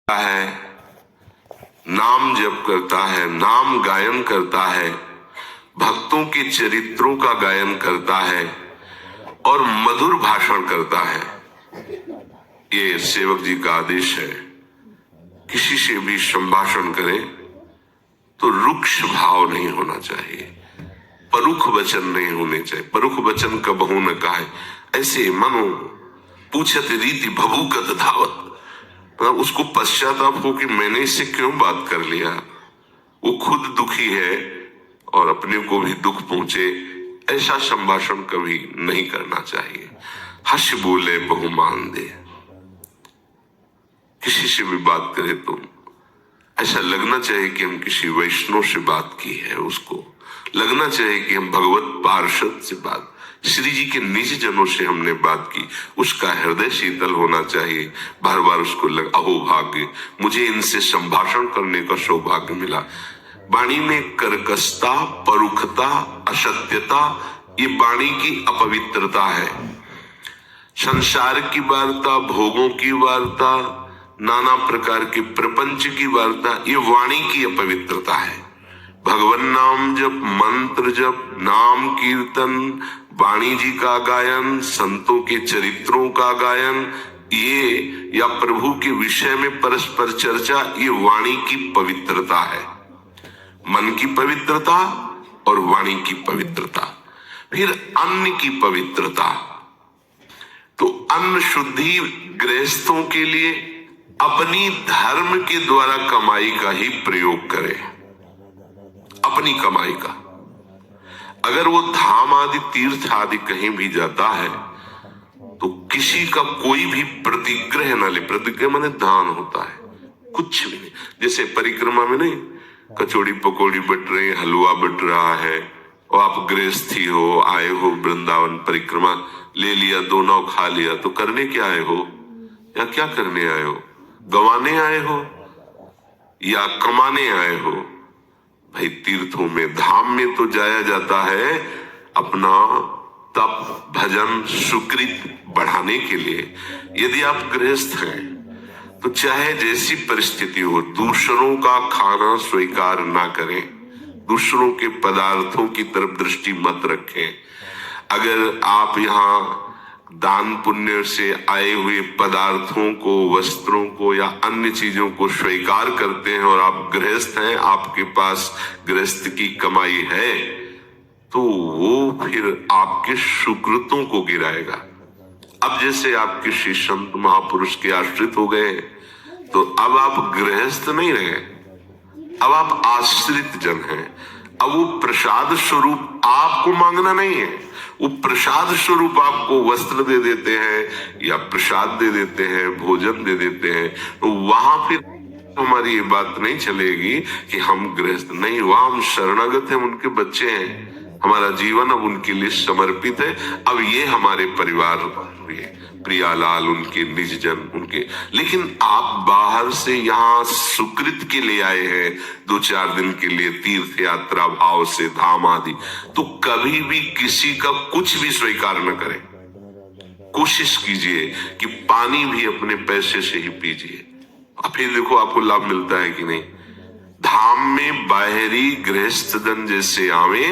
है, नाम जप करता है, नाम गायन करता है, भक्तों के चरित्रों का गायन करता है और मधुर भाषण करता है। ये सेवक जी का आदेश है। किसी से भी संभाषण करें तो रुक्ष भाव नहीं होना चाहिए, परुख वचन नहीं होने चाहिए। परुख वचन कबहू न कहे, ऐसे मनो पूछत रीति भभूकत धावत, मतलब उसको पश्चाताप हो कि मैंने इससे क्यों बात कर लिया। वो खुद दुखी है और अपने को भी दुख पहुंचे, ऐसा संभाषण कभी नहीं करना चाहिए। हंस बोले बहुमान दे, किसी से भी बात करे तो ऐसा लगना चाहिए कि हम किसी वैष्णव से बात की है, उसको लगना चाहिए कि हम भगवत पार्षद से बात, श्री जी के निज जनों से हमने बात की, उसका हृदय शीतल होना चाहिए। बार बार उसको अहो भाग्य, मुझे इनसे संभाषण करने का सौभाग्य मिला। वाणी में कर्कशता, परुखता, असत्यता, ये वाणी की अपवित्रता है। संसार की वार्ता, भोगों की वार्ता, नाना प्रकार के प्रपंच की वार्ता, ये वाणी की अपवित्रता है। भगवान नाम जप, मंत्र जप, नाम कीर्तन, वाणी जी का गायन, संतों के चरित्रों का गायन, ये या प्रभु के विषय में परस्पर चर्चा, ये वाणी की पवित्रता है। मन की पवित्रता और वाणी की पवित्रता। फिर अन्न की पवित्रता, तो अन्न शुद्धि गृहस्थों के लिए अपनी धर्म के द्वारा कमाई का ही प्रयोग करे, अपनी कमाई का। अगर वो धाम आदि तीर्थ आदि कहीं भी जाता है तो किसी का कोई भी प्रतिग्रह न ले। प्रतिग्रह माने दान होता है, कुछ भी नहीं। जैसे परिक्रमा में नहीं, कचौड़ी पकौड़ी बट रही, हलवा बट रहा है, और आप गृहस्थी हो, आए हो वृंदावन परिक्रमा, ले लिया, दो नाव खा लिया, तो करने क्या आए हो या क्या करने आए हो? गंवाने आए हो या कमाने आए हो? भाई तीर्थों में, धाम में तो जाया जाता है अपना तप, भजन, सुकृत बढ़ाने के लिए। यदि आप गृहस्थ हैं तो चाहे जैसी परिस्थिति हो, दूसरों का खाना स्वीकार ना करें, दूसरों के पदार्थों की तरफ दृष्टि मत रखें। अगर आप यहाँ दान पुण्य से आए हुए पदार्थों को, वस्त्रों को या अन्य चीजों को स्वीकार करते हैं और आप गृहस्थ हैं, आपके पास गृहस्थ की कमाई है, तो वो फिर आपके सुकृतों को गिराएगा। अब जैसे आप किसी संत महापुरुष के आश्रित हो गए तो अब आप गृहस्थ नहीं रहे, अब आप आश्रित जन हैं। अब वो प्रसाद स्वरूप आपको मांगना नहीं है, वो प्रसाद स्वरूप आपको वस्त्र दे देते हैं या प्रसाद दे देते हैं, भोजन दे देते हैं। तो वहां फिर हमारी ये बात नहीं चलेगी कि हम गृहस्थ नहीं, वहां हम शरणागत हैं, उनके बच्चे हैं, हमारा जीवन अब उनके लिए समर्पित है। अब ये हमारे परिवार हुए, प्रियालाल, उनके निज जन, उनके। लेकिन आप बाहर से यहाँ सुकृत के लिए आए हैं, 2-4 दिन के लिए तीर्थ यात्रा भाव से, धाम आदि, तो कभी भी किसी का कुछ भी स्वीकार न करें। कोशिश कीजिए कि पानी भी अपने पैसे से ही पीजिए, फिर देखो आपको लाभ मिलता है कि नहीं। धाम में बाहरी गृहस्थ जन जैसे आवे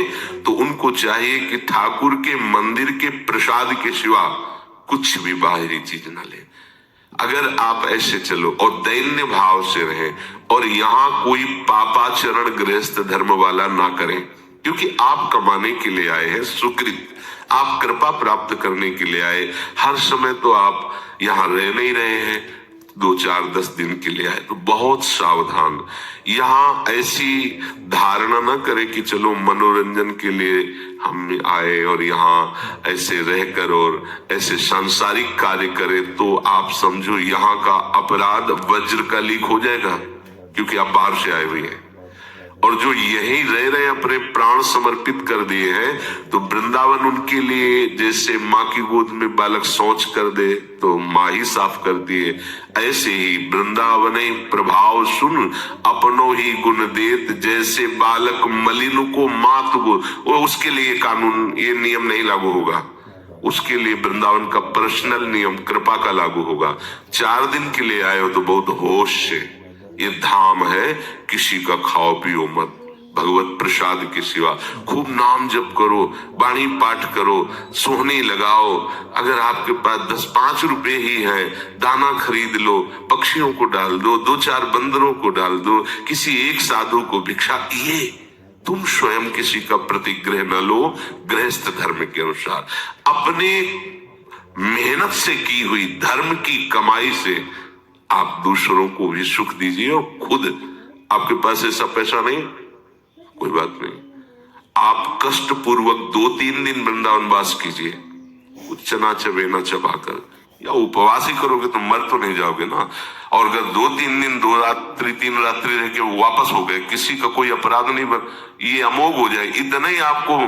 तो उनको चाहिए कि ठाकुर के मंदिर के प्रसाद के सिवा कुछ भी बाहरी चीज ना ले। अगर आप ऐसे चलो और दैन्य भाव से रहें और यहाँ कोई पापाचरण गृहस्थ धर्म वाला ना करें, क्योंकि आप कमाने के लिए आए हैं, सुकृत, आप कृपा प्राप्त करने के लिए आए। हर समय तो आप यहाँ रह नहीं रहे हैं, 2-4-10 दिन के लिए आए, तो बहुत सावधान। यहाँ ऐसी धारणा ना करें कि चलो मनोरंजन के लिए हम आए और यहाँ ऐसे रहकर और ऐसे सांसारिक कार्य करें, तो आप समझो यहाँ का अपराध वज्र का लीक हो जाएगा, क्योंकि आप बाहर से आए हुए हैं। और जो यही रह रहे अपने प्राण समर्पित कर दिए हैं, तो वृंदावन उनके लिए जैसे माँ की गोद में बालक शौच कर दे तो माँ ही साफ कर दिए, ऐसे ही वृंदावन प्रभाव सुन अपनो ही गुण देत, जैसे बालक मलिन को मात गो, वो उसके लिए कानून, ये नियम नहीं लागू होगा। उसके लिए वृंदावन का पर्सनल नियम कृपा का लागू होगा। 4 दिन के लिए आए हो तो बहुत होश से, ये धाम है, किसी का खाओ पियो मत, भगवत प्रसाद के सिवा खूब नाम जप करो, वाणी पाठ करो, सोहनी लगाओ। अगर आपके पास 10-5 रुपए ही है, दाना खरीद लो, पक्षियों को डाल दो, 2-4 बंदरों को डाल दो, किसी एक साधु को भिक्षा, ये तुम स्वयं किसी का प्रतिग्रह न लो। गृहस्थ धर्म के अनुसार अपने मेहनत से की हुई धर्म की कमाई से आप दूसरों को भी सुख दीजिए, और खुद आपके पास ऐसा पैसा नहीं, कोई बात नहीं, आप कष्ट पूर्वक 2-3 दिन वृंदावन वास कीजिए, चना चबेना चबाकर, या उपवास ही करोगे तो मर तो नहीं जाओगे ना। और अगर 2-3 दिन 2 रात्रि 3 रात्रि रह के वापस हो गए, किसी का कोई अपराध नहीं बन, ये अमोघ हो जाए, इतना ही आपको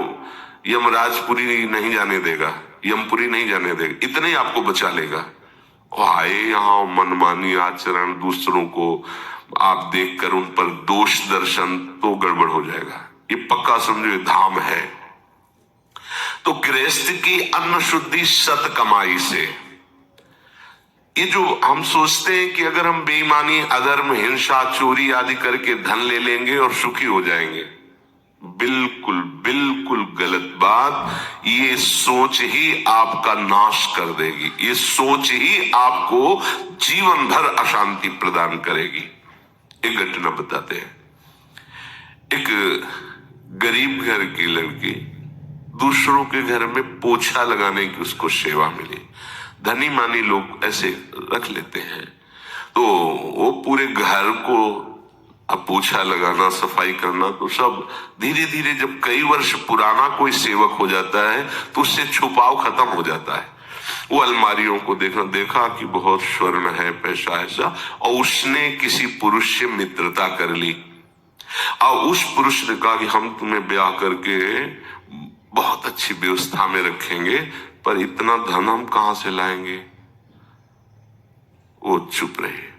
यमराजपुरी नहीं जाने देगा, यमपुरी नहीं जाने देगा, इतना ही आपको बचा लेगा। आए यहाँ मनमानी आचरण, दूसरों को आप देखकर उन पर दोष दर्शन, तो गड़बड़ हो जाएगा। ये पक्का समझो धाम है। तो गृहस्थ की अन्न शुद्धि सत कमाई से। ये जो हम सोचते हैं कि अगर हम बेईमानी, अधर्म, हिंसा, चोरी आदि करके धन ले लेंगे और सुखी हो जाएंगे, बिल्कुल बिल्कुल गलत बात। ये सोच ही आपका नाश कर देगी, ये सोच ही आपको जीवन भर अशांति प्रदान करेगी। एक घटना बताते हैं। एक गरीब घर की लड़की दूसरों के घर में पोछा लगाने की उसको सेवा मिली। धनी मानी लोग ऐसे रख लेते हैं, तो वो पूरे घर को अब पोछा लगाना, सफाई करना, तो सब धीरे धीरे जब कई वर्ष पुराना कोई सेवक हो जाता है तो उससे छुपाव खत्म हो जाता है। वो अलमारियों को देखा कि बहुत स्वर्ण है, पैसा ऐसा, और उसने किसी पुरुष से मित्रता कर ली। और उस पुरुष ने कहा कि हम तुम्हें ब्याह करके बहुत अच्छी व्यवस्था में रखेंगे, पर इतना धन हम कहां से लाएंगे। वो चुप रहे।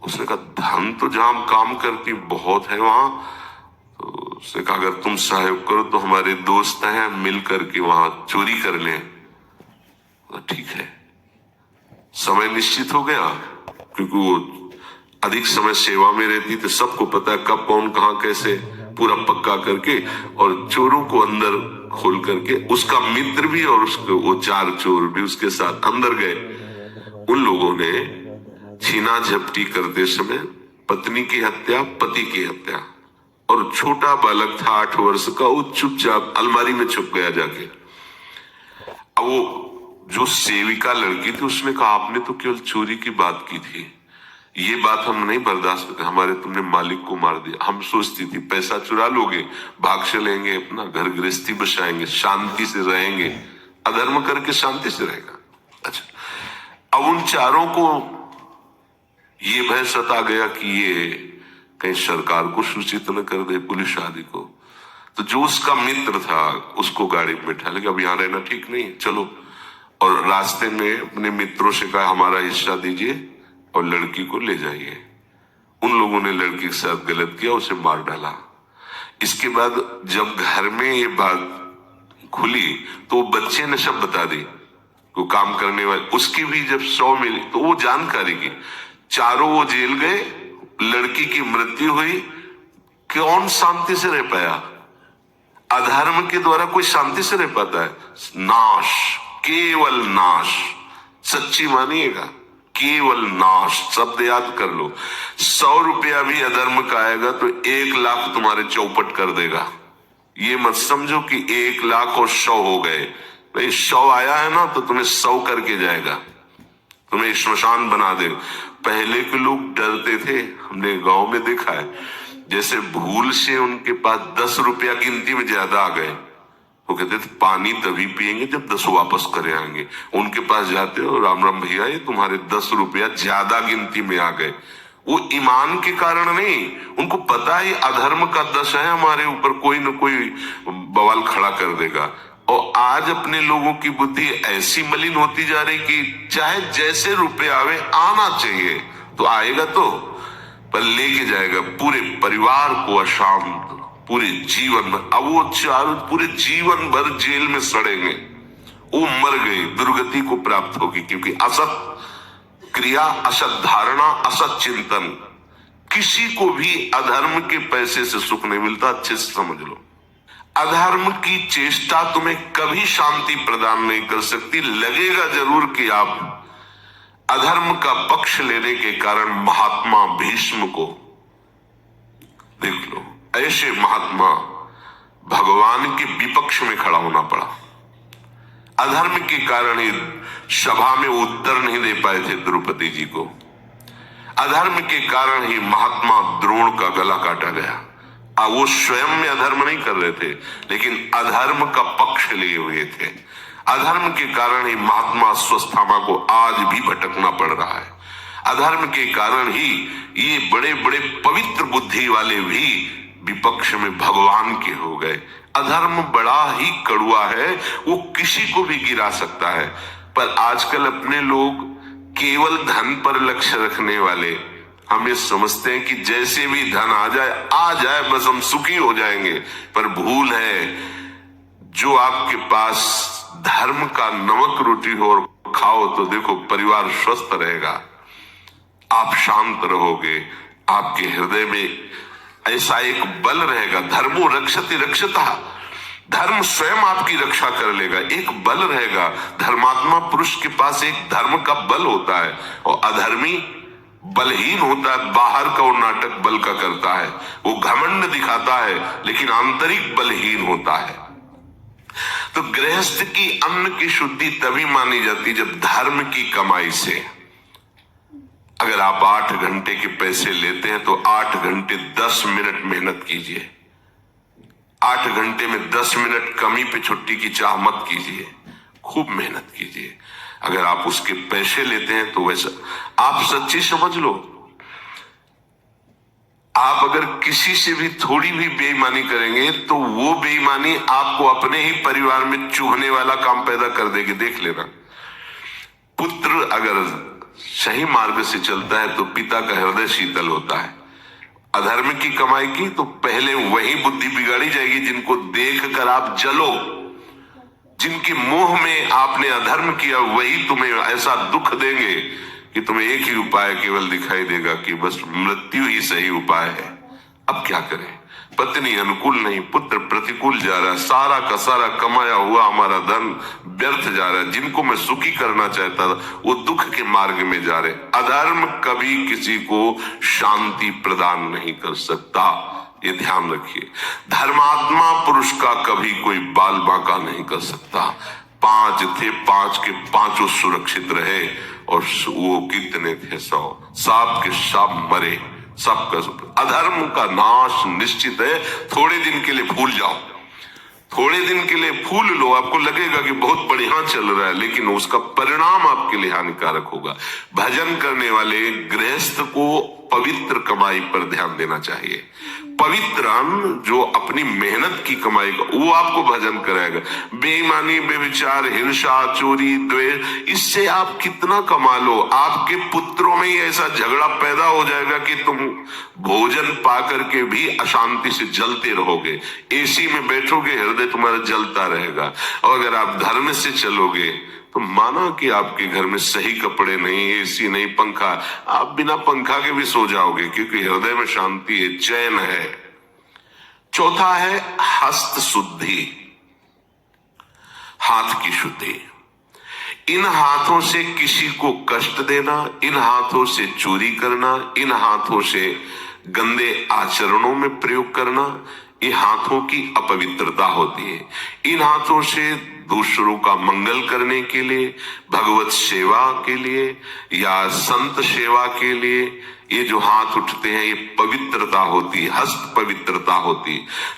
उसने कहा धन तो जहां हम काम करती बहुत है वहां। तो उसने कहा अगर तुम सहयोग करो तो हमारे दोस्त हैं, मिल करके वहां चोरी कर लें। ठीक है। समय निश्चित हो गया, क्योंकि वो अधिक समय सेवा में रहती तो सबको पता है कब कौन कहां कैसे, पूरा पक्का करके, और चोरों को अंदर खोल करके, उसका मित्र भी और उसके वो 4 चोर भी उसके साथ अंदर गए। उन लोगों ने छीना झपटी करते समय पत्नी की हत्या, पति की हत्या, और छोटा बालक था 8 वर्ष का, वो चुपचाप अलमारी में छुप गया जाके। अब वो जो सेविका लड़की थी उसने कहा आपने तो केवल चोरी की बात की थी, ये बात हम नहीं बर्दाश्त करते, हमारे तुमने मालिक को मार दिया। हम सोचती थी पैसा चुरा लोगे, भाग चलेंगे, अपना घर गृहस्थी बसाएंगे, शांति से रहेंगे, अधर्म करके शांति से रहेगा। अच्छा, अब उन चारों को ये भय सता गया कि ये कहीं सरकार को सूचित न कर दे, पुलिस आदि को। तो जो उसका मित्र था उसको गाड़ी में बैठा लेगा, अब यहाँ रहना ठीक नहीं, चलो। और रास्ते में अपने मित्रों से कहा हमारा हिस्सा दीजिए और लड़की को ले जाइए। उन लोगों ने लड़की के साथ गलत किया, उसे मार डाला। इसके बाद जब घर में ये बात खुली तो बच्चे ने सब बता दी, वो काम करने वाले, उसकी भी जब 100 मिली तो वो जानकारी की, चारों वो जेल गए, लड़की की मृत्यु हुई। कौन शांति से रह पाया? अधर्म के द्वारा कोई शांति से रह पाता है? नाश, केवल नाश। सच्ची मानिएगा, केवल नाश। शब्द याद कर लो। 100 रुपया भी अधर्म का आएगा तो 1 लाख तुम्हारे चौपट कर देगा। ये मत समझो कि 1 लाख और 100 हो गए, भाई 100 आया है ना तो तुम्हें 100 करके जाएगा, तुम्हें श्मशान बना देगा। पहले के लोग डरते थे, हमने गांव में देखा है, जैसे भूल से उनके पास 10 रुपया गिनती में ज्यादा आ गए, वो कहते थे पानी तभी पिएंगे जब 10 वापस करे आएंगे। उनके पास जाते हो, राम राम भैया ये तुम्हारे 10 रुपया ज्यादा गिनती में आ गए। वो ईमान के कारण नहीं, उनको पता है अधर्म का 10 है हमारे ऊपर, कोई न कोई बवाल खड़ा कर देगा। और आज अपने लोगों की बुद्धि ऐसी मलिन होती जा रही कि चाहे जैसे रुपए आवे, आना चाहिए तो आएगा, तो पर लेके जाएगा पूरे परिवार को अशांत, पूरे जीवन भर। अब वो चारों पूरे जीवन भर जेल में सड़ेंगे। वो मर गई, दुर्गति को प्राप्त होगी। क्योंकि असत क्रिया, असत धारणा, असत चिंतन, किसी को भी अधर्म के पैसे से सुख नहीं मिलता। अच्छे से समझ लो, अधर्म की चेष्टा तुम्हें कभी शांति प्रदान नहीं कर सकती। लगेगा जरूर कि आप अधर्म का पक्ष लेने के कारण महात्मा भीष्म को देख लो, ऐसे महात्मा भगवान के विपक्ष में खड़ा होना पड़ा। अधर्म के कारण ही सभा में उत्तर नहीं दे पाए थे द्रौपदी जी को। अधर्म के कारण ही महात्मा द्रोण का गला काटा गया। वो स्वयं में अधर्म नहीं कर रहे थे, लेकिन अधर्म का पक्ष लिए हुए थे। अधर्म के कारण ही महात्मा अश्वत्थामा को आज भी भटकना पड़ रहा है। अधर्म के कारण ही ये बड़े बड़े पवित्र बुद्धि वाले भी विपक्ष में भगवान के हो गए। अधर्म बड़ा ही कड़वा है, वो किसी को भी गिरा सकता है। पर आजकल अपने लोग केवल धन पर लक्ष्य रखने वाले, हम ये समझते हैं कि जैसे भी धन आ जाए बस हम सुखी हो जाएंगे। पर भूल है, जो आपके पास धर्म का नमक रोटी हो और खाओ तो देखो परिवार स्वस्थ रहेगा, आप शांत रहोगे, आपके हृदय में ऐसा एक बल रहेगा। धर्मो रक्षति रक्षता, धर्म स्वयं आपकी रक्षा कर लेगा। एक बल रहेगा। धर्मात्मा पुरुष के पास एक धर्म का बल होता है, और अधर्मी बलहीन होता है। बाहर का वो नाटक बल का करता है, वो घमंड दिखाता है, लेकिन आंतरिक बलहीन होता है। तो गृहस्थ की अन्न की शुद्धि तभी मानी जाती जब धर्म की कमाई से। अगर आप 8 घंटे के पैसे लेते हैं तो 8 घंटे 10 मिनट मेहनत कीजिए। 8 घंटे में 10 मिनट कमी पे छुट्टी की चाह मत कीजिए, खूब मेहनत कीजिए। अगर आप उसके पैसे लेते हैं तो वैसा आप सच्ची समझ लो, आप अगर किसी से भी थोड़ी भी बेईमानी करेंगे तो वो बेईमानी आपको अपने ही परिवार में चूहने वाला काम पैदा कर देगी। देख लेना, पुत्र अगर सही मार्ग से चलता है तो पिता का हृदय शीतल होता है। अधर्म की कमाई की तो पहले वही बुद्धि बिगाड़ी जाएगी जिनको देख कर आप जलो। जिनके मोह में आपने अधर्म किया वही तुम्हें ऐसा दुख देंगे कि तुम्हें एक ही उपाय केवल दिखाई देगा कि बस मृत्यु ही सही उपाय है। अब क्या करें, पत्नी अनुकूल नहीं, पुत्र प्रतिकूल जा रहा है, सारा का सारा कमाया हुआ हमारा धन व्यर्थ जा रहा है। जिनको मैं सुखी करना चाहता था वो दुख के मार्ग में जा रहे। अधर्म कभी किसी को शांति प्रदान नहीं कर सकता, ये ध्यान रखिए। धर्मात्मा पुरुष का कभी कोई बाल बांका नहीं कर सकता। 5 थे, 5 के 5 सुरक्षित रहे, और वो कितने थे 100, सांप के सांप मरे। सबका अधर्म का नाश निश्चित है। थोड़े दिन के लिए भूल जाओ, थोड़े दिन के लिए फूल लो, आपको लगेगा कि बहुत बढ़िया चल रहा है, लेकिन उसका परिणाम आपके लिए हानिकारक होगा। भजन करने वाले गृहस्थ को पवित्र कमाई पर ध्यान देना चाहिए। पवित्र अन्न जो अपनी मेहनत की कमाई का, वो आपको भजन कराएगा। बेईमानी, बेविचार, हिंसा, चोरी, द्वेष, इससे आप कितना कमा लो, आपके पुत्रों में ही ऐसा झगड़ा पैदा हो जाएगा कि तुम भोजन पा करके भी अशांति से जलते रहोगे। एसी में बैठोगे, हृदय तुम्हारा जलता रहेगा। और अगर आप धर्म से चलोगे तो माना कि आपके घर में सही कपड़े नहीं, एसी नहीं, पंखा, आप बिना पंखा के भी सो जाओगे, क्योंकि हृदय में शांति है, चैन है। चौथा है हस्त शुद्धि, हाथ की शुद्धि। इन हाथों से किसी को कष्ट देना, इन हाथों से चोरी करना, इन हाथों से गंदे आचरणों में प्रयोग करना, ये हाथों की अपवित्रता होती है। इन हाथों से दूसरों का मंगल करने के लिए, भगवत सेवा के लिए या संत सेवा के लिए ये जो हाथ उठते हैं, ये पवित्रता होती, हस्त पवित्रता होती।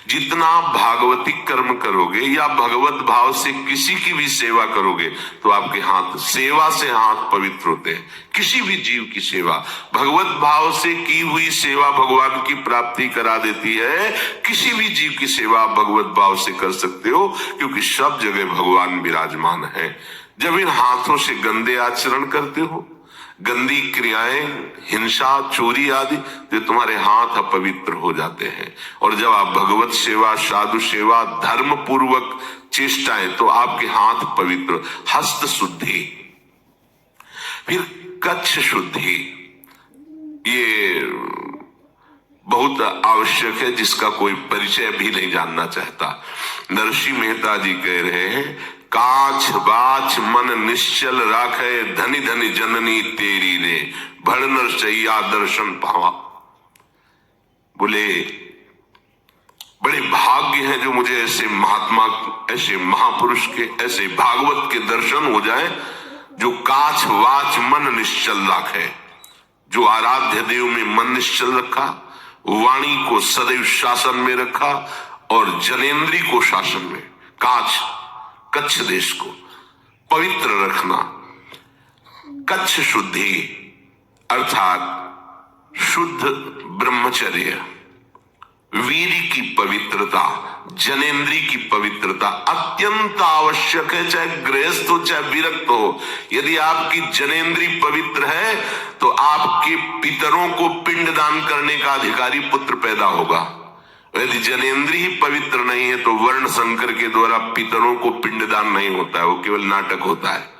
जितना भागवतिक कर्म करोगे या भगवत भाव से किसी की भी सेवा करोगे तो आपके हाथ, सेवा से हाथ पवित्र होते हैं। किसी भी जीव की सेवा, भगवत भाव से की हुई सेवा भगवान की प्राप्ति करा देती है। किसी भी जीव की सेवा आप भगवत भाव से कर सकते हो, क्योंकि सब जगह भगवान विराजमान है। जब इन हाथों से गंदे आचरण करते हो, गंदी क्रियाएं, हिंसा, चोरी आदि, तो तुम्हारे हाथ अपवित्र हो जाते हैं। और जब आप भगवत सेवा, साधु सेवा, धर्म पूर्वक चेष्टाएं, तो आपके हाथ पवित्र, हस्त शुद्धि। फिर कच्छ शुद्धि, ये बहुत आवश्यक है, जिसका कोई परिचय भी नहीं जानना चाहता। नरसिंह मेहता जी कह रहे हैं, काछ बाछ मन निश्चल राखे, धनी धनी जननी तेरी ने, भड़ नरसैया दर्शन पावा। बोले बड़े भाग्य हैं जो मुझे ऐसे महात्मा, ऐसे महापुरुष के, ऐसे भागवत के दर्शन हो जाए, जो काछ वाच मन निश्चल राखे, जो आराध्य देव में मन निश्चल रखा, वाणी को सदैव शासन में रखा और जनेन्द्री को शासन में, काछ कच्छ देश को पवित्र रखना। कच्छ शुद्धि अर्थात शुद्ध ब्रह्मचर्य, वीर की पवित्रता, जनेन्द्री की पवित्रता अत्यंत आवश्यक है, चाहे गृहस्थ हो चाहे विरक्त हो। यदि आपकी जनेन्द्री पवित्र है तो आपके पितरों को पिंडदान करने का अधिकारी पुत्र पैदा होगा। यदि जनेन्द्री ही पवित्र नहीं है तो वर्ण संकर के द्वारा पितरों को पिंडदान नहीं होता है, वो केवल नाटक होता है।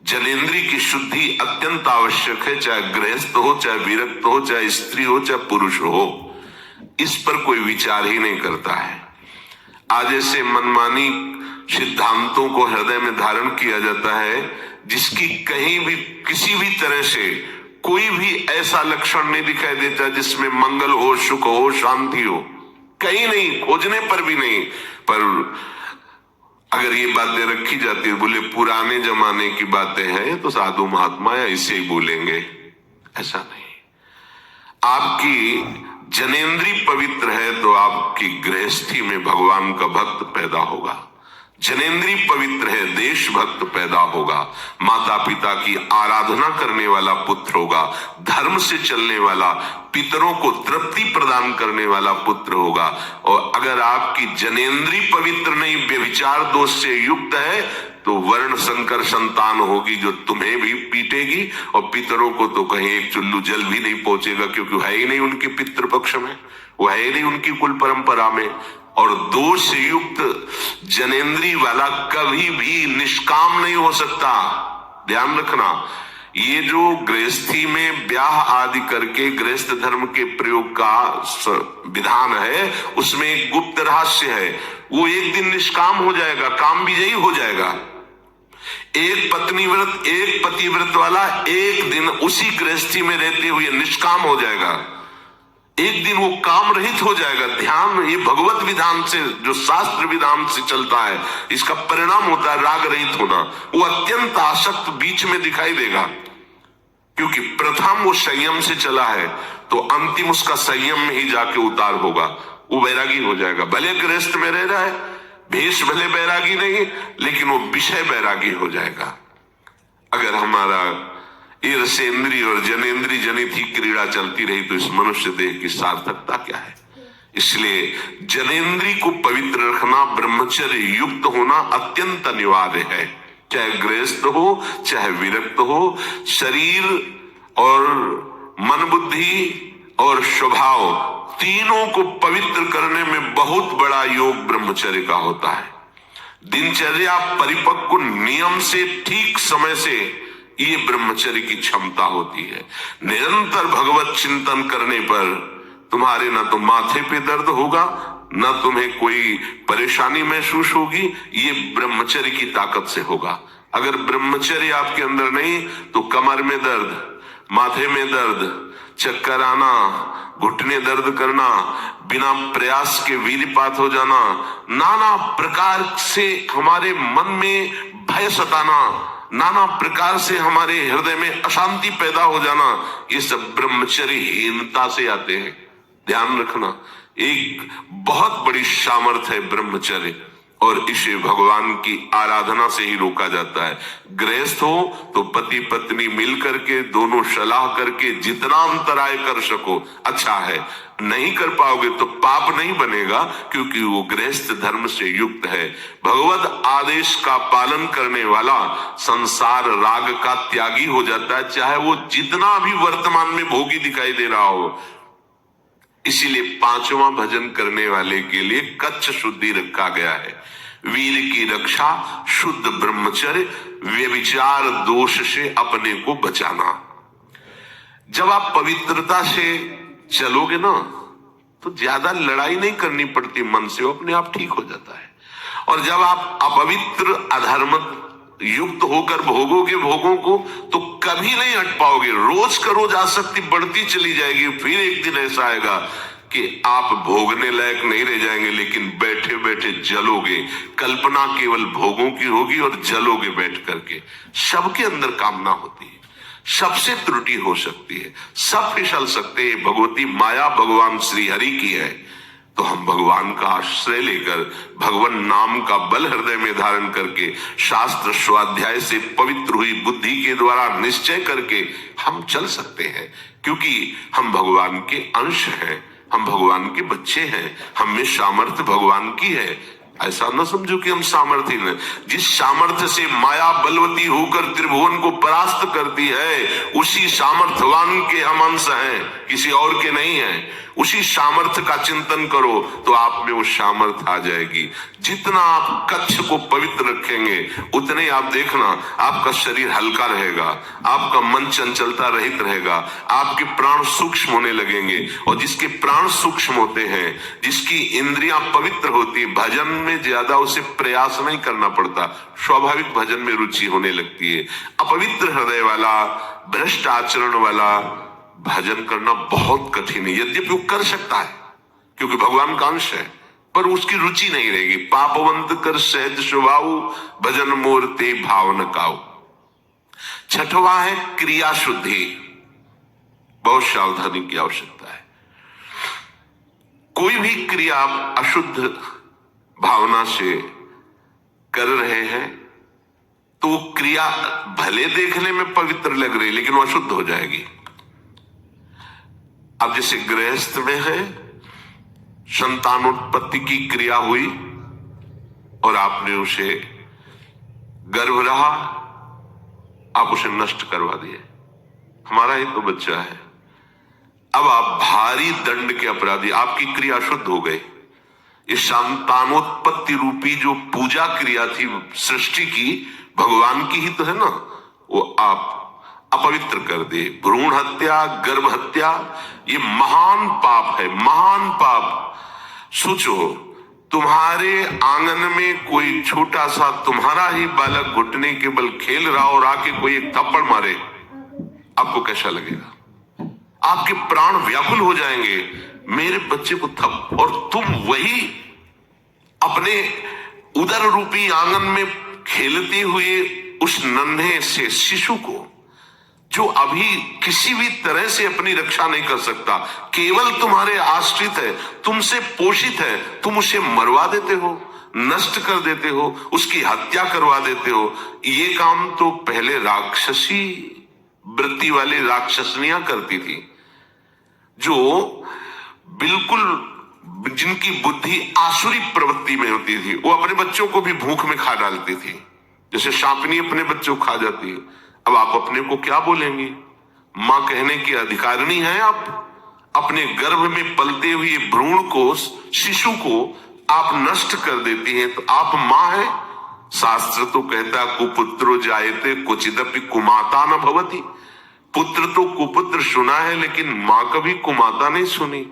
जनेन्द्री की शुद्धि अत्यंत आवश्यक है, चाहे गृहस्थ हो चाहे विरक्त हो, चाहे स्त्री हो चाहे पुरुष हो, इस पर कोई विचार ही नहीं करता है। आज ऐसे मनमानी सिद्धांतों को हृदय में धारण किया जाता है, जिसकी कहीं भी किसी भी तरह से कोई भी ऐसा लक्षण नहीं दिखाई देता जिसमें मंगल हो, सुख हो, शांति हो, कहीं नहीं, खोजने पर भी नहीं। पर अगर ये बातें रखी जाती है, बोले पुराने जमाने की बातें हैं तो साधु महात्मा या इसे ही बोलेंगे, ऐसा नहीं। आपकी जनेन्द्री पवित्र है तो आपकी गृहस्थी में भगवान का भक्त पैदा होगा। जनेन्द्री पवित्र है, देशभक्त पैदा होगा, माता पिता की आराधना करने वाला पुत्र होगा, धर्म से चलने वाला, पितरों को तृप्ति प्रदान करने वाला पुत्र होगा। और अगर आपकी जनेन्द्री पवित्र नहीं, व्यभिचार दोष से युक्त है, तो वर्ण संकर संतान होगी जो तुम्हें भी पीटेगी और पितरों को तो कहीं एक चुल्लू जल भी नहीं पहुंचेगा, क्योंकि है ही नहीं उनके पितृपक्ष में, वो है ही नहीं उनकी कुल परंपरा में। और दोष युक्त जनेन्द्री वाला कभी भी निष्काम नहीं हो सकता, ध्यान रखना। ये जो गृहस्थी में ब्याह आदि करके गृहस्थ धर्म के प्रयोग का विधान है, उसमें एक गुप्त रहस्य है। वो एक दिन निष्काम हो जाएगा, काम विजयी हो जाएगा। एक पत्नी व्रत, एक पतिव्रत वाला एक दिन उसी गृहस्थी में रहते हुए निष्काम हो जाएगा, एक दिन वो काम रहित हो जाएगा। ध्यान, ये भगवत विधान से, जो शास्त्र विधान से चलता है, इसका परिणाम होता है राग रहित होना। वो अत्यंत आसक्त बीच में दिखाई देगा, क्योंकि प्रथम वो संयम से चला है तो अंतिम उसका संयम में ही जाके उतार होगा, वो बैरागी हो जाएगा। भले गृहस्थ में रह रहा है, भेष भले बैरागी नहीं, लेकिन वो विषय बैरागी हो जाएगा। अगर हमारा ईर्षेंद्री और जनेन्द्री जनित ही क्रीड़ा चलती रही तो इस मनुष्य देह की सार्थकता क्या है। इसलिए जनेन्द्री को पवित्र रखना, ब्रह्मचर्य युक्त होना अत्यंत अनिवार्य है, चाहे गृहस्थ हो चाहे विरक्त हो। शरीर और मन, बुद्धि और स्वभाव, तीनों को पवित्र करने में बहुत बड़ा योग ब्रह्मचर्य का होता है। दिनचर्या परिपक्व नियम से, ठीक समय से, ये ब्रह्मचर्य की क्षमता होती है। निरंतर भगवत चिंतन करने पर तुम्हारे ना तो माथे पे दर्द होगा, ना तुम्हें कोई परेशानी महसूस होगी, ये ब्रह्मचर्य की ताकत से होगा। अगर ब्रह्मचर्य आपके अंदर नहीं तो कमर में दर्द, माथे में दर्द, चक्कर आना, घुटने दर्द करना, बिना प्रयास के वीर्यपात हो जाना, नाना प्रकार से हमारे मन में भय सताना, नाना प्रकार से हमारे हृदय में अशांति पैदा हो जाना, ये सब ब्रह्मचर्यहीनता से आते हैं। ध्यान रखना, एक बहुत बड़ी सामर्थ्य है ब्रह्मचर्य। और इसे भगवान की आराधना से ही रोका जाता है। गृहस्थ हो तो पति पत्नी मिल करके दोनों सलाह करके जितना अंतराय कर सको अच्छा है, नहीं कर पाओगे तो पाप नहीं बनेगा, क्योंकि वो गृहस्थ धर्म से युक्त है। भगवत आदेश का पालन करने वाला संसार राग का त्यागी हो जाता है, चाहे वो जितना भी वर्तमान में भोगी दिखाई दे रहा हो। इसीलिए पांचवा भजन करने वाले के लिए कच्छ शुद्धि रखा गया है। वीर की रक्षा, शुद्ध ब्रह्मचर्य, व्यभिचार दोष से अपने को बचाना। जब आप पवित्रता से चलोगे ना तो ज्यादा लड़ाई नहीं करनी पड़ती मन से, वो अपने आप ठीक हो जाता है। और जब आप अपवित्र अधर्म युक्त होकर भोगोगे भोगों को तो कभी नहीं हट पाओगे। रोज का रोज आसक्ति बढ़ती चली जाएगी। फिर एक दिन ऐसा आएगा कि आप भोगने लायक नहीं रह जाएंगे, लेकिन बैठे बैठे जलोगे। कल्पना केवल भोगों की होगी और जलोगे बैठ करके। सबके अंदर कामना होती है, सबसे त्रुटि हो सकती है, सब फिसल सकते हैं। भगवती माया भगवान श्री हरि की है, तो हम भगवान का आश्रय लेकर भगवान नाम का बल हृदय में धारण करके शास्त्र स्वाध्याय से पवित्र हुई बुद्धि के द्वारा निश्चय करके हम चल सकते हैं, क्योंकि हम भगवान के अंश हैं, हम भगवान के बच्चे हैं। हम में सामर्थ्य भगवान की है। ऐसा न समझो कि हम सामर्थ्य नहीं। जिस सामर्थ्य से माया बलवती होकर त्रिभुवन को परास्त करती है, उसी सामर्थ्यवान के हम अंश हैं, किसी और के नहीं है। उसी सामर्थ्य का चिंतन करो तो आप में वो सामर्थ्य आ जाएगी। जितना आप कच्छ को पवित्र रखेंगे उतने आप देखना आपका शरीर हल्का रहेगा, आपका मन चंचलता रहित रहेगा, आपके प्राण सूक्ष्म होने लगेंगे। और जिसके प्राण सूक्ष्म होते हैं, जिसकी इंद्रियां पवित्र होती, भजन में ज्यादा उसे प्रयास नहीं करना पड़ता, स्वाभाविक भजन में रुचि होने लगती है। अपवित्र हृदय वाला, भ्रष्ट आचरण वाला भजन करना बहुत कठिन है। यद्यपि वो कर सकता है क्योंकि भगवान का अंश है, पर उसकी रुचि नहीं रहेगी। पापवंत कर सहज स्वभाव, भजन मूर्ति भावन काऊ। छठवां है क्रिया शुद्धि। बहुत सावधानी की आवश्यकता है। कोई भी क्रिया आप अशुद्ध भावना से कर रहे हैं तो वो क्रिया भले देखने में पवित्र लग रही लेकिन वो अशुद्ध हो जाएगी। अब जैसे गृहस्थ में है, संतानोत्पत्ति की क्रिया हुई और आपने उसे गर्भ रहा, आप उसे नष्ट करवा दिए, हमारा ही तो बच्चा है। अब आप भारी दंड के अपराधी, आपकी क्रिया शुद्ध हो गई। इस संतानोत्पत्ति रूपी जो पूजा क्रिया थी सृष्टि की, भगवान की ही तो है ना, वो आप अपवित्र कर दे। भ्रूण हत्या, गर्भ हत्या, ये महान पाप है, महान पाप। सोचो, तुम्हारे आंगन में कोई छोटा सा तुम्हारा ही बालक घुटने के बल खेल रहा और आके कोई एक थप्पड़ मारे, आपको कैसा लगेगा? आपके प्राण व्याकुल हो जाएंगे, मेरे बच्चे को थप। और तुम वही अपने उदर रूपी आंगन में खेलते हुए उस नन्हे से शिशु को, जो अभी किसी भी तरह से अपनी रक्षा नहीं कर सकता, केवल तुम्हारे आश्रित है, तुमसे पोषित है, तुम उसे मरवा देते हो, नष्ट कर देते हो, उसकी हत्या करवा देते हो। ये काम तो पहले राक्षसी वृत्ति वाली राक्षसनियां करती थी, जो बिल्कुल जिनकी बुद्धि आसुरी प्रवृत्ति में होती थी। वो अपने बच्चों को भी भूख में खा डालती थी, जैसे सांपनी अपने बच्चों को खा जाती है। अब आप अपने को क्या बोलेंगे? मां कहने की अधिकारिणी है आप। अपने गर्भ में पलते हुए भ्रूण को, शिशु को आप नष्ट कर देती हैं, तो आप मां है। शास्त्र तो कहता है कुपुत्रो जायते क्वचिदपि कुमाता न भवति। पुत्र तो कुपुत्र सुना है लेकिन मां कभी कुमाता नहीं सुनी।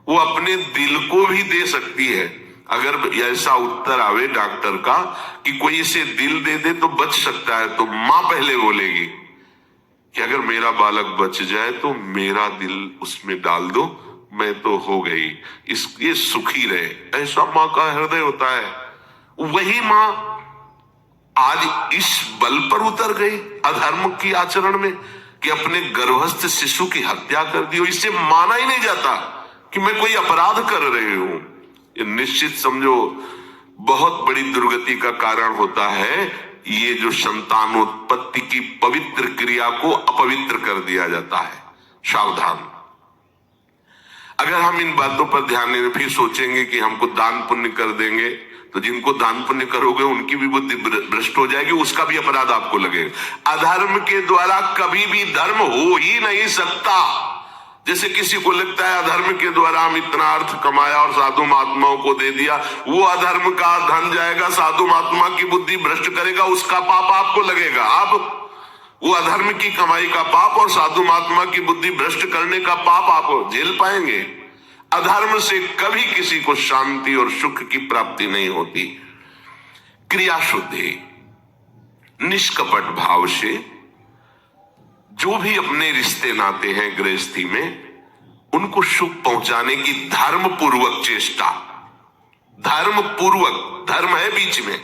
वो अपने दिल को भी दे सकती है। अगर ऐसा उत्तर आवे डॉक्टर का कि कोई इसे दिल दे दे तो बच सकता है, तो मां पहले बोलेगी कि अगर मेरा बालक बच जाए तो मेरा दिल उसमें डाल दो, मैं तो हो गई, ये सुखी रहे। ऐसा मां का हृदय होता है। वही मां आज इस बल पर उतर गई अधर्म की आचरण में कि अपने गर्भस्थ शिशु की हत्या कर दी। इससे माना ही नहीं जाता कि मैं कोई अपराध कर रही हूं। ये निश्चित समझो बहुत बड़ी दुर्गति का कारण होता है। ये जो संतानोत्पत्ति की पवित्र क्रिया को अपवित्र कर दिया जाता है। सावधान। अगर हम इन बातों पर ध्यान नहीं, फिर सोचेंगे कि हमको दान पुण्य कर देंगे, तो जिनको दान पुण्य करोगे उनकी भी बुद्धि भ्रष्ट हो जाएगी, उसका भी अपराध आपको लगेगा। अधर्म के द्वारा कभी भी धर्म हो ही नहीं सकता। जैसे किसी को लगता है अधर्म के द्वारा हम इतना अर्थ कमाया और साधु महात्माओं को दे दिया, वो अधर्म का धन जाएगा, साधु महात्मा की बुद्धि भ्रष्ट करेगा, उसका पाप आपको लगेगा। अब वो अधर्म की कमाई का पाप और साधु महात्मा की बुद्धि भ्रष्ट करने का पाप आप झेल पाएंगे। अधर्म से कभी किसी को शांति और सुख की प्राप्ति नहीं होती। क्रिया शुद्धि, निष्कपट भाव से जो भी अपने रिश्ते नाते हैं गृहस्थी में, उनको सुख पहुंचाने की धर्म पूर्वक चेष्टा। धर्म पूर्वक, धर्म है बीच में,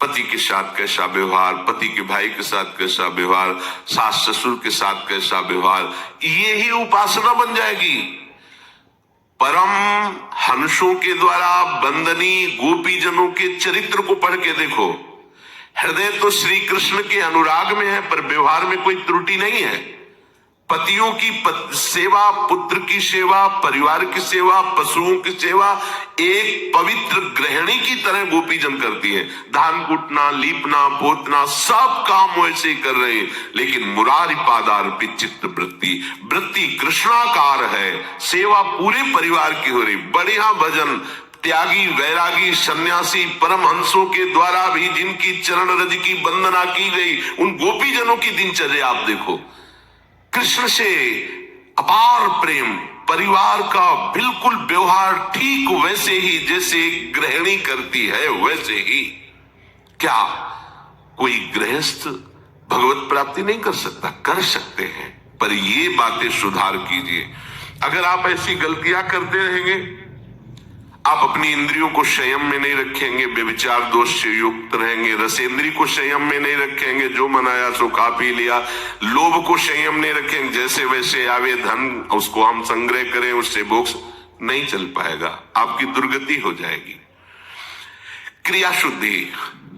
पति के साथ कैसा व्यवहार, पति के भाई के साथ कैसा व्यवहार, सास ससुर के साथ कैसा व्यवहार, ये ही उपासना बन जाएगी। परम हंसों के द्वारा बंदनी गोपीजनों के चरित्र को पढ़ के देखो। हृदय तो श्री कृष्ण के अनुराग में है, पर व्यवहार में कोई त्रुटि नहीं है। पतियों की सेवा, पुत्र की सेवा, परिवार की सेवा, पशुओं की सेवा एक पवित्र गृहिणी की तरह गोपीजन करती है। धान कूटना, लीपना, पोतना, सब काम वैसे ही कर रहे हैं, लेकिन मुरारी पादार्पित चित्त वृत्ति, वृत्ति कृष्णाकार है। सेवा पूरे परिवार की हो रही। बढ़िया भजन, त्यागी, वैरागी, सन्यासी, परमहंसों के द्वारा भी जिनकी चरण रज की वंदना की गई, उन गोपीजनों की दिनचर्या आप देखो। कृष्ण से अपार प्रेम, परिवार का बिल्कुल व्यवहार ठीक वैसे ही जैसे गृहिणी करती है, वैसे ही। क्या कोई गृहस्थ भगवत प्राप्ति नहीं कर सकता? कर सकते हैं, पर ये बातें सुधार कीजिए। अगर आप ऐसी गलतियां करते रहेंगे, आप अपनी इंद्रियों को संयम में नहीं रखेंगे, व्यभिचार दोष से युक्त रहेंगे, रसेंद्री को संयम में नहीं रखेंगे, जो मनाया सो खा पी लिया, लोभ को संयम नहीं रखेंगे, जैसे वैसे आवे धन उसको हम संग्रह करें, उससे मोक्ष नहीं चल पाएगा, आपकी दुर्गति हो जाएगी। क्रिया शुद्धि,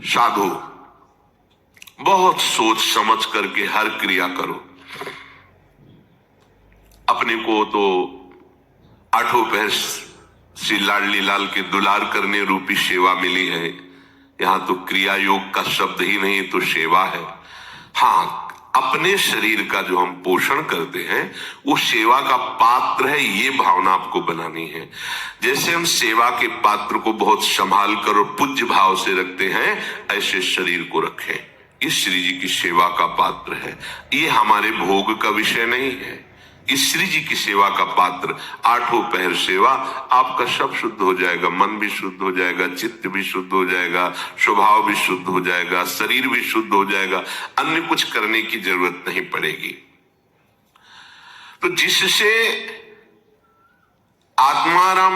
साधु बहुत सोच समझ करके हर क्रिया करो। अपने को तो आठों पहर श्री लाडली लाल के दुलार करने रूपी सेवा मिली है। यहां तो क्रिया योग का शब्द ही नहीं, तो सेवा है। हाँ, अपने शरीर का जो हम पोषण करते हैं वो सेवा का पात्र है, ये भावना आपको बनानी है। जैसे हम सेवा के पात्र को बहुत संभाल कर और पूज्य भाव से रखते हैं, ऐसे शरीर को रखें। ये श्री जी की सेवा का पात्र है, ये हमारे भोग का विषय नहीं है। इस श्री जी की सेवा का पात्र, आठों पहर सेवा, आपका सब शुद्ध हो जाएगा, मन भी शुद्ध हो जाएगा, चित्त भी शुद्ध हो जाएगा, स्वभाव भी शुद्ध हो जाएगा, शरीर भी शुद्ध हो जाएगा, अन्य कुछ करने की जरूरत नहीं पड़ेगी। तो जिससे आत्माराम